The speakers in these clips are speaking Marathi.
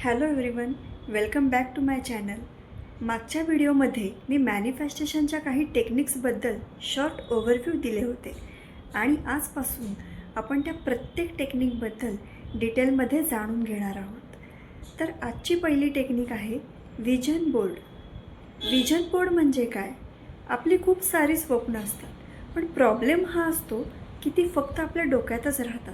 Hello everyone, welcome back to my channel. मागच्या व्हिडिओमध्ये मी मॅनिफेस्टेशनच्या काही टेक्निक्सबद्दल शॉर्ट ओव्हरव्ह्यू दिले होते आणि आजपासून आपण त्या प्रत्येक टेक्निकबद्दल डिटेलमध्ये जाणून घेणार आहोत. तर आजची पहिली टेक्निक आहे विजन बोर्ड. विजन बोर्ड म्हणजे काय? आपली खूप सारी स्वप्न असतात, पण प्रॉब्लेम हा असतो की ती फक्त आपल्या डोक्यातच राहतात.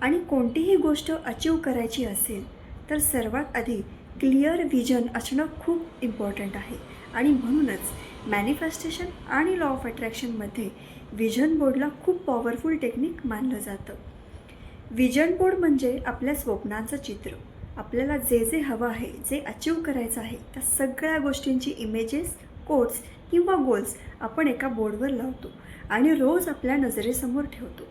आणि कोणतीही गोष्ट अचीव करायची असेल तर सर्वात आधी क्लिअर विजन असणं खूप इम्पॉर्टंट आहे. आणि म्हणूनच मॅनिफेस्टेशन आणि लॉ ऑफ अट्रॅक्शनमध्ये विजन बोर्डला खूप पॉवरफुल टेक्निक मानलं जातं. विजन बोर्ड म्हणजे आपल्या स्वप्नांचं चित्र. आपल्याला जे जे हवं आहे, जे अचीव करायचं आहे, त्या सगळ्या गोष्टींची इमेजेस, कोट्स किंवा गोल्स आपण एका बोर्डवर लावतो आणि रोज आपल्या नजरेसमोर ठेवतो.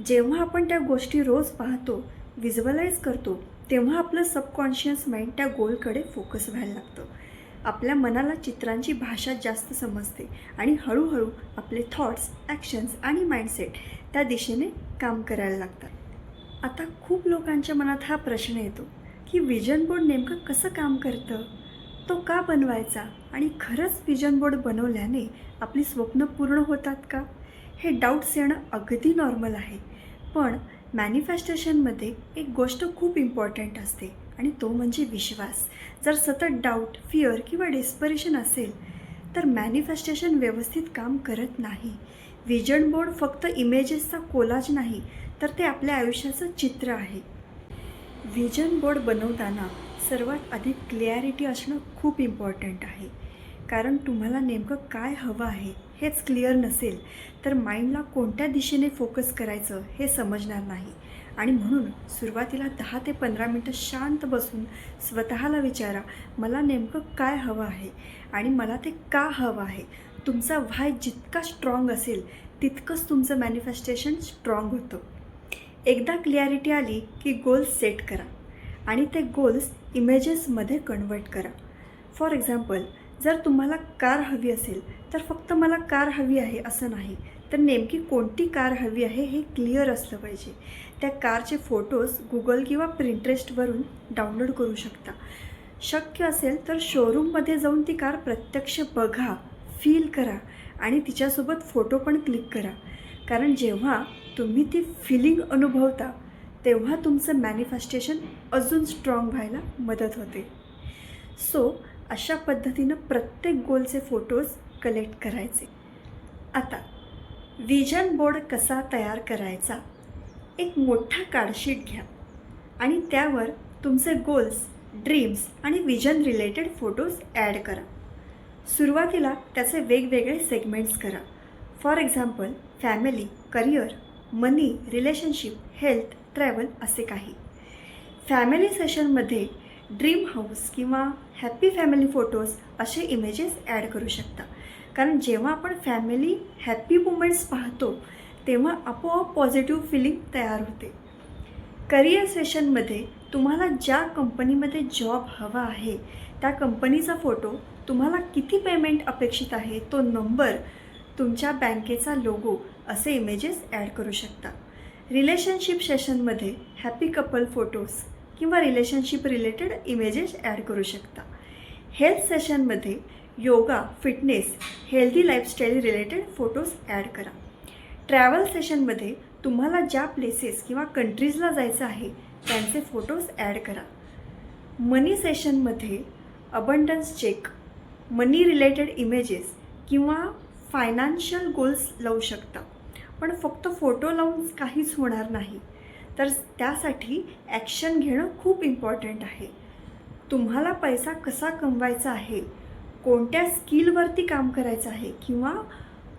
जेव्हा आपण त्या गोष्टी रोज पाहतो, व्हिज्युअलाइज करतो, तेव्हा आपलं सबकॉन्शियस माइंड त्या गोलकडे फोकस व्हायला लागतं. आपल्या मनाला चित्रांची भाषा जास्त समजते आणि हळूहळू आपले थॉट्स, ॲक्शन्स आणि माइंडसेट त्या दिशेने काम करायला लागतात. आता खूप लोकांच्या मनात हा प्रश्न येतो की विजन बोर्ड नेमकं कसं काम करतं, तो का बनवायचा आणि खरंच विजन बोर्ड बनवल्याने आपली स्वप्न पूर्ण होतात का? हे डाऊट्स येणं अगदी नॉर्मल आहे. पण मॅनिफेस्टेशनमध्ये एक गोष्ट खूप इम्पॉर्टंट असते आणि तो म्हणजे विश्वास. जर सतत डाऊट, फिअर किंवा डेस्परेशन असेल तर मॅनिफेस्टेशन व्यवस्थित काम करत नाही. विजन बोर्ड फक्त इमेजेसचा कोलाज नाही, तर ते आपल्या आयुष्याचं चित्र आहे. विजन बोर्ड बनवताना सर्वात आधी क्लॅरिटी असणं खूप इम्पॉर्टंट आहे. कारण तुम्हाला नेमकं काय हवं आहे हेच क्लिअर नसेल तर माइंडला कोणत्या दिशेने फोकस करायचं हे समजणार नाही. आणि म्हणून सुरुवातीला 10 ते 15 मिनटं शांत बसून स्वतःला विचारा, मला नेमकं काय हवं आहे आणि मला ते का हवं आहे. तुमचा व्हाय जितका स्ट्रॉंग असेल तितकंच तुमचं मॅनिफेस्टेशन स्ट्रॉंग होतं. एकदा क्लॅरिटी आली की गोल्स सेट करा आणि ते गोल्स इमेजेसमध्ये कन्वर्ट करा. फॉर एक्झाम्पल, जर तुम्हाला कार हवी असेल तर फक्त मला कार हवी आहे असं नाही, तर नेमकी कोणती कार हवी आहे हे क्लिअर असलं पाहिजे. त्या कारचे फोटोज गुगल किंवा प्रिंटरेस्टवरून डाउनलोड करू शकता. शक्य असेल तर शोरूममध्ये जाऊन ती कार प्रत्यक्ष बघा, फील करा आणि तिच्यासोबत फोटो पण क्लिक करा. कारण जेव्हा तुम्ही ती फिलिंग अनुभवता तेव्हा तुमचं मॅनिफेस्टेशन अजून स्ट्रॉंग व्हायला मदत होते. सो अशा पद्धतीनं प्रत्येक गोलचे फोटोज कलेक्ट करायचे. आता विजन बोर्ड कसा तयार करायचा? एक मोठा कार्डशीट घ्या आणि त्यावर तुमचे गोल्स, ड्रीम्स आणि विजन रिलेटेड फोटोज ॲड करा. सुरुवातीला त्याचे वेगवेगळे सेगमेंट्स करा. For example, family, career, money, relationship, health, travel असे काही. फॅमिली सेशनमध्ये ड्रीम हाऊस किंवा हॅपी फॅमिली फोटोज असे इमेजेस ॲड करू शकता. कारण जेव्हा आपण फॅमिली हॅपी मुमेंट्स पाहतो तेव्हा आपोआप पॉझिटिव्ह फिलिंग तयार होते. करिअर सेशनमध्ये तुम्हाला ज्या कंपनीमध्ये जॉब हवा आहे त्या कंपनीचा फोटो, तुम्हाला किती पेमेंट अपेक्षित आहे तो नंबर, तुमच्या बँकेचा लोगो असे इमेजेस ॲड करू शकता. रिलेशनशिप सेशनमध्ये हॅपी कपल फोटोज किंवा रिलेशनशिप रिलेटेड इमेजेस ॲड करू शकता. हेल्थ सेशनमध्ये yoga, fitness, healthy lifestyle related photos add करा. ट्रॅव्हल सेशनमध्ये तुम्हाला ज्या प्लेसेस किंवा कंट्रीजला जायचं आहे त्यांचे फोटोज ॲड करा. मनी सेशनमध्ये अबंडन्स चेक, मनी रिलेटेड इमेजेस किंवा फायनान्शियल गोल्स लावू शकता. पण फक्त फोटो लावून काहीच होणार नाही, तर त्यासाठी ॲक्शन घेणं खूप इम्पॉर्टंट आहे. तुम्हाला पैसा कसा कमवायचा आहे, कोणत्या स्किलवरती काम करायचं आहे किंवा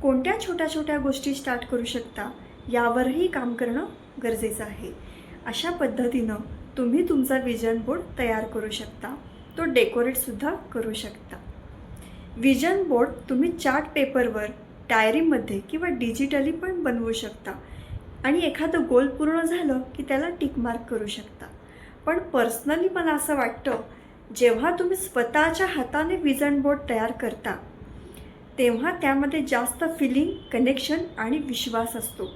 कोणत्या छोट्या छोट्या गोष्टी स्टार्ट करू शकता यावरही काम करणं गरजेचं आहे. अशा पद्धतीनं तुम्ही तुमचा विजन बोर्ड तयार करू शकता. तो डेकोरेटसुद्धा करू शकता. विजन बोर्ड तुम्ही चार्ट पेपरवर, डायरीमध्ये किंवा डिजिटली पण बनवू शकता आणि एखादं गोल पूर्ण झालं की त्याला टिक मार्क करू शकता. पण पर्सनली मला असं वाटतं, जेव्हा तुम्ही स्वतःच्या हाताने विजन बोर्ड तयार करता तेव्हा त्यामध्ये जास्त फिलिंग, कनेक्शन आणि विश्वास असतो.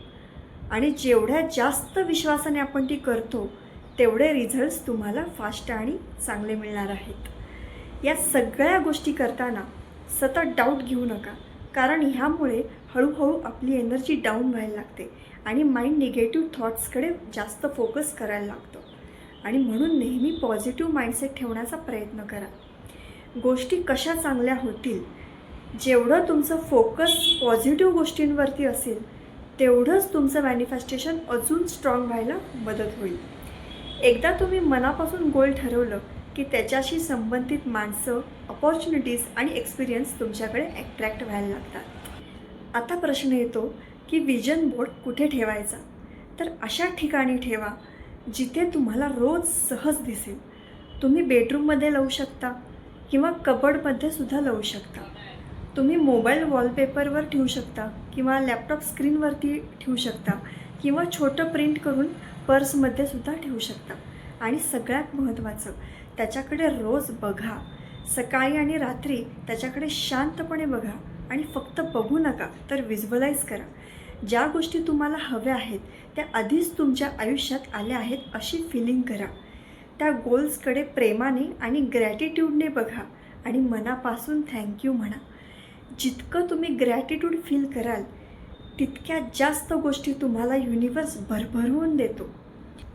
आणि जेवढ्या जास्त विश्वासाने आपण ती करतो तेवढे रिझल्ट्स तुम्हाला फास्ट आणि चांगले मिळणार आहेत. या सगळ्या गोष्टी करताना सतत डाऊट घेऊ नका, कारण ह्यामुळे हळूहळू आपली एनर्जी डाऊन व्हायला लागते आणि माइंड निगेटिव्ह थॉट्सकडे जास्त फोकस करायला लागतो. आणि म्हणून नेहमी पॉझिटिव्ह माइंडसेट ठेवण्याचा प्रयत्न करा. गोष्टी कशा चांगल्या होतील, जेवढं तुमचं फोकस पॉझिटिव्ह गोष्टींवरती असेल तेवढंच तुमचं मॅनिफेस्टेशन अजून स्ट्रॉंग व्हायला मदत होईल. एकदा तुम्ही मनापासून गोल ठरवलं की त्याच्याशी संबंधित माणसं, अपॉर्च्युनिटीज आणि एक्सपिरियन्स तुमच्याकडे ॲट्रॅक्ट व्हायला लागतात. आता प्रश्न येतो की विजन बोर्ड कुठे ठेवायचा? तर अशा ठिकाणी ठेवा जिथे तुम्हाला रोज सहज दिसेल. तुम्ही बेडरूममध्ये लावू शकता किंवा कबर्डमध्ये सुद्धा लावू शकता. तुम्ही मोबाईल वॉलपेपरवर ठेवू शकता किंवा लॅपटॉप स्क्रीनवरती ठेवू शकता किंवा छोटं प्रिंट करून पर्समध्ये सुद्धा ठेवू शकता. आणि सगळ्यात महत्त्वाचं, त्याच्याकडे रोज बघा. सकाळी आणि रात्री त्याच्याकडे शांतपणे बघा आणि फक्त बघू नका तर व्हिज्युअलाइज करा. ज्या गोष्टी तुम्हाला हव्या आहेत त्या आधीच तुमच्या आयुष्यात आल्या आहेत अशी फिलिंग करा. त्या गोल्सकडे प्रेमाने आणि ग्रॅटिट्यूडने बघा आणि मनापासून थँक्यू म्हणा. जितकं तुम्ही ग्रॅटिट्यूड फील कराल तितक्या जास्त गोष्टी तुम्हाला युनिवर्स भरभरून देतो.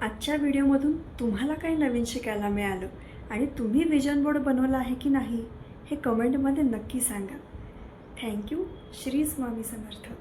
आजच्या व्हिडिओमधून तुम्हाला काही नवीन शिकायला मिळालं आणि तुम्ही विजन बोर्ड बनवला आहे की नाही हे कमेंटमध्ये नक्की सांगा. थँक्यू. श्री स्वामी समर्थ.